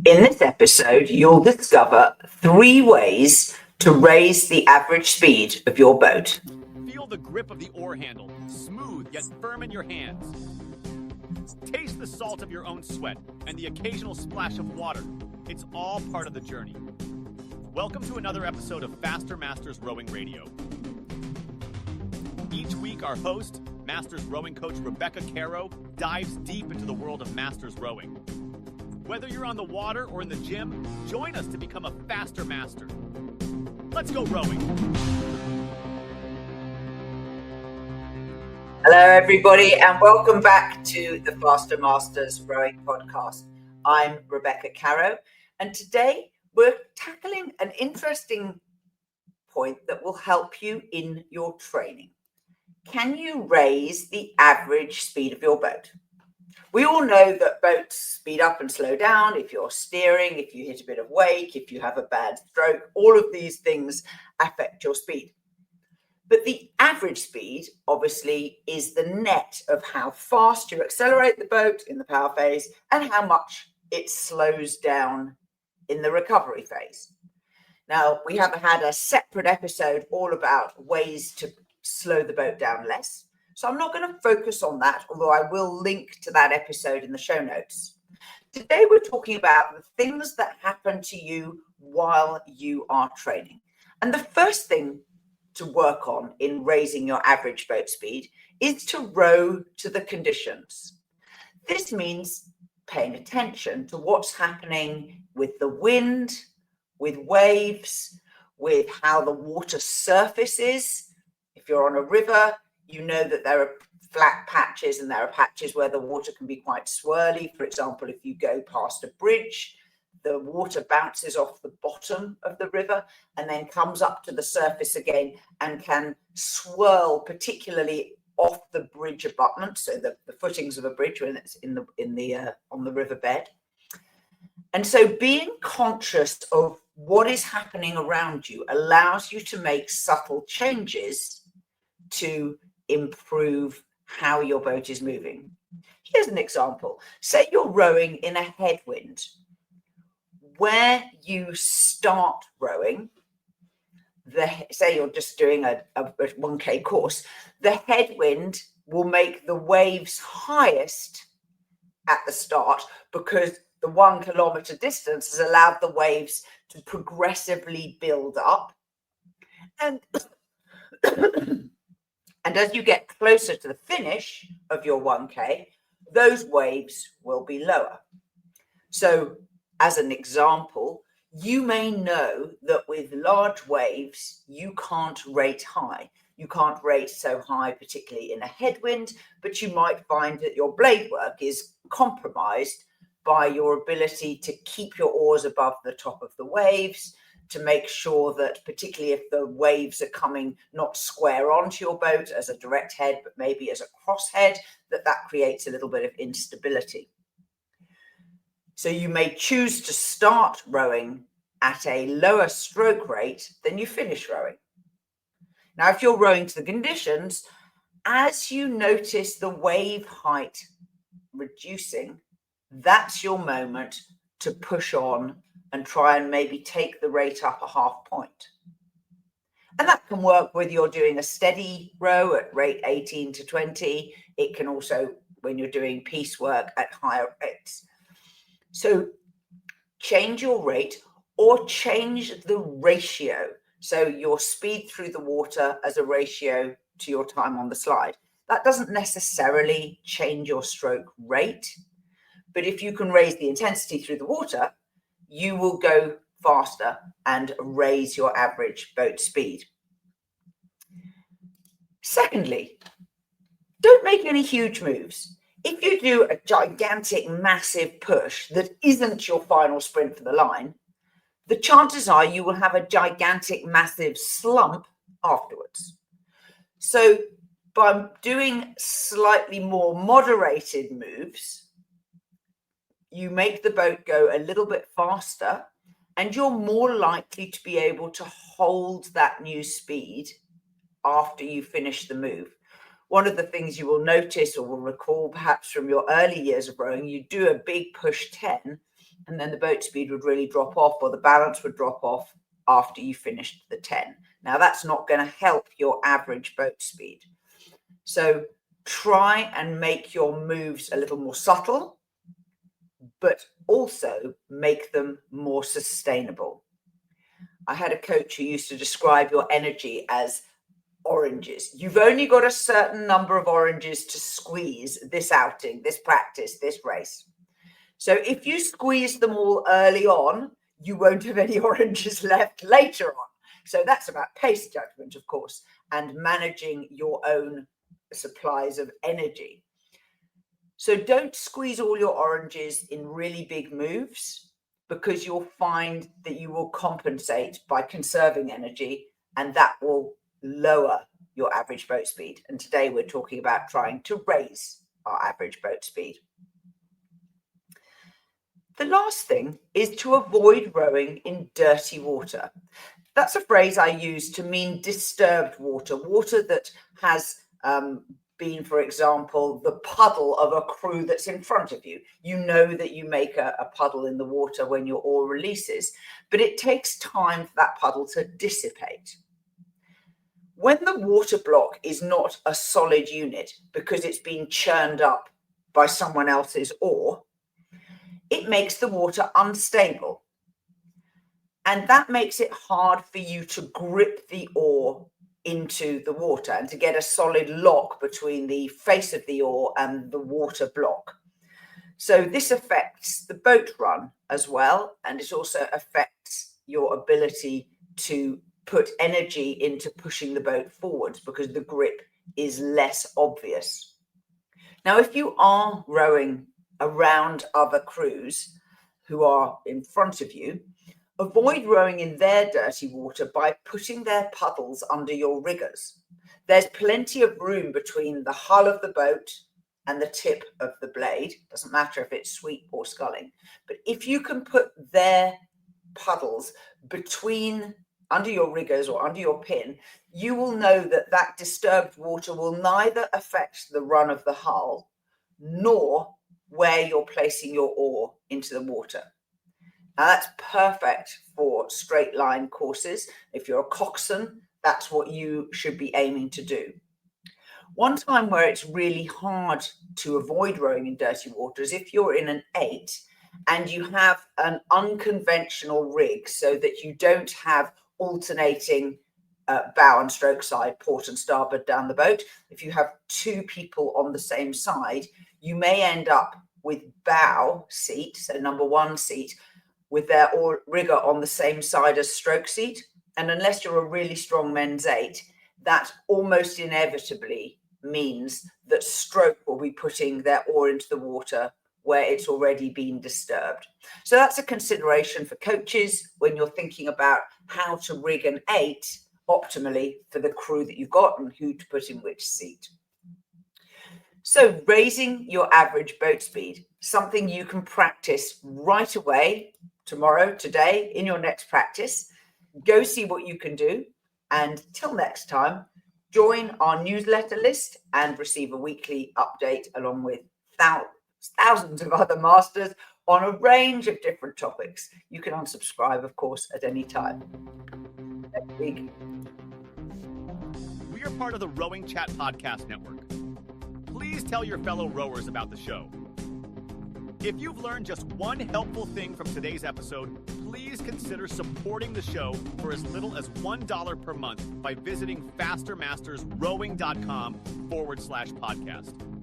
In this episode, you'll discover 3 ways to raise the average speed of your boat. Feel the grip of the oar handle, smooth yet firm in your hands. Taste the salt of your own sweat and the occasional splash of water. It's all part of the journey. Welcome to another episode of Faster Masters Rowing Radio. Each week, our host, Masters rowing coach Rebecca Caro, dives deep into the world of Masters rowing. Whether you're on the water or in the gym, join us to become a faster master. Let's go rowing. Hello, everybody, and welcome back to the Faster Masters Rowing Podcast. I'm Rebecca Caro, and today we're tackling an interesting point that will help you in your training. Can you raise the average speed of your boat? We all know that boats speed up and slow down if you're steering, if you hit a bit of wake, if you have a bad stroke. All of these things affect your speed. But the average speed, obviously, is the net of how fast you accelerate the boat in the power phase and how much it slows down in the recovery phase. Now, we have had a separate episode all about ways to slow the boat down less. So I'm not going to focus on that, although I will link to that episode in the show notes. Today, we're talking about the things that happen to you while you are training. And the first thing to work on in raising your average boat speed is to row to the conditions. This means paying attention to what's happening with the wind, with waves, with how the water surface is. If you're on a river, you know that there are flat patches and there are patches where the water can be quite swirly. For example, if you go past a bridge, the water bounces off the bottom of the river and then comes up to the surface again and can swirl, particularly off the bridge abutment, so the footings of a bridge when it's on the riverbed. And so being conscious of what is happening around you allows you to make subtle changes to improve how your boat is moving. Here's an example. Say you're rowing in a headwind. Where you start rowing, say you're just doing a 1K course, the headwind will make the waves highest at the start because the 1 kilometer distance has allowed the waves to progressively build up. And And as you get closer to the finish of your 1K, those waves will be lower. So as an example, you may know that with large waves, you can't rate high. You can't rate so high, particularly in a headwind, but you might find that your blade work is compromised by your ability to keep your oars above the top of the waves, to make sure that particularly if the waves are coming not square onto your boat as a direct head, but maybe as a cross head, that creates a little bit of instability. So you may choose to start rowing at a lower stroke rate than you finish rowing. Now, if you're rowing to the conditions, as you notice the wave height reducing, that's your moment to push on and try and maybe take the rate up a half point. And that can work whether you're doing a steady row at rate 18 to 20. It can also, when you're doing piecework, at higher rates. So change your rate or change the ratio. So your speed through the water as a ratio to your time on the slide. That doesn't necessarily change your stroke rate, but if you can raise the intensity through the water, you will go faster and raise your average boat speed. Secondly, don't make any huge moves. If you do a gigantic, massive push that isn't your final sprint for the line, the chances are you will have a gigantic, massive slump afterwards. So by doing slightly more moderated moves, you make the boat go a little bit faster and you're more likely to be able to hold that new speed after you finish the move. One of the things you will notice or will recall perhaps from your early years of rowing, you do a big push 10 and then the boat speed would really drop off, or the balance would drop off after you finished the 10. Now, that's not going to help your average boat speed. So try and make your moves a little more subtle, but also make them more sustainable. I had a coach who used to describe your energy as oranges. You've only got a certain number of oranges to squeeze this outing, this practice, this race. So if you squeeze them all early on, you won't have any oranges left later on. So that's about pace judgment, of course, and managing your own supplies of energy. So don't squeeze all your oranges in really big moves, because you'll find that you will compensate by conserving energy, and that will lower your average boat speed. And today we're talking about trying to raise our average boat speed. The last thing is to avoid rowing in dirty water. That's a phrase I use to mean disturbed water, water that has been, for example, the puddle of a crew that's in front of you. You know that you make a puddle in the water when your oar releases, but it takes time for that puddle to dissipate. When the water block is not a solid unit because it's been churned up by someone else's oar, it makes the water unstable. And that makes it hard for you to grip the oar into the water and to get a solid lock between the face of the oar and the water block. So this affects the boat run as well, and it also affects your ability to put energy into pushing the boat forwards because the grip is less obvious. Now, if you are rowing around other crews who are in front of you, avoid rowing in their dirty water by putting their puddles under your riggers. There's plenty of room between the hull of the boat and the tip of the blade. Doesn't matter if it's sweep or sculling. But if you can put their puddles under your riggers or under your pin, you will know that that disturbed water will neither affect the run of the hull nor where you're placing your oar into the water. Now, that's perfect for straight line courses. If you're a coxswain, that's what you should be aiming to do. One time where it's really hard to avoid rowing in dirty water is if you're in an 8 and you have an unconventional rig, so that you don't have alternating bow and stroke side, port and starboard down the boat. If you have 2 people on the same side, you may end up with bow seat, so number 1 seat, with their rigger on the same side as stroke seat. And unless you're a really strong men's 8, that almost inevitably means that stroke will be putting their oar into the water where it's already been disturbed. So that's a consideration for coaches when you're thinking about how to rig an 8 optimally for the crew that you've got and who to put in which seat. So raising your average boat speed, something you can practice right away, tomorrow, today, in your next practice. Go see what you can do. And till next time, join our newsletter list and receive a weekly update along with thousands of other masters on a range of different topics. You can unsubscribe, of course, at any time. Next week. We are part of the RowingChat podcast network. Please tell your fellow rowers about the show. If you've learned just one helpful thing from today's episode, please consider supporting the show for as little as $1 per month by visiting fastermastersrowing.com/podcast.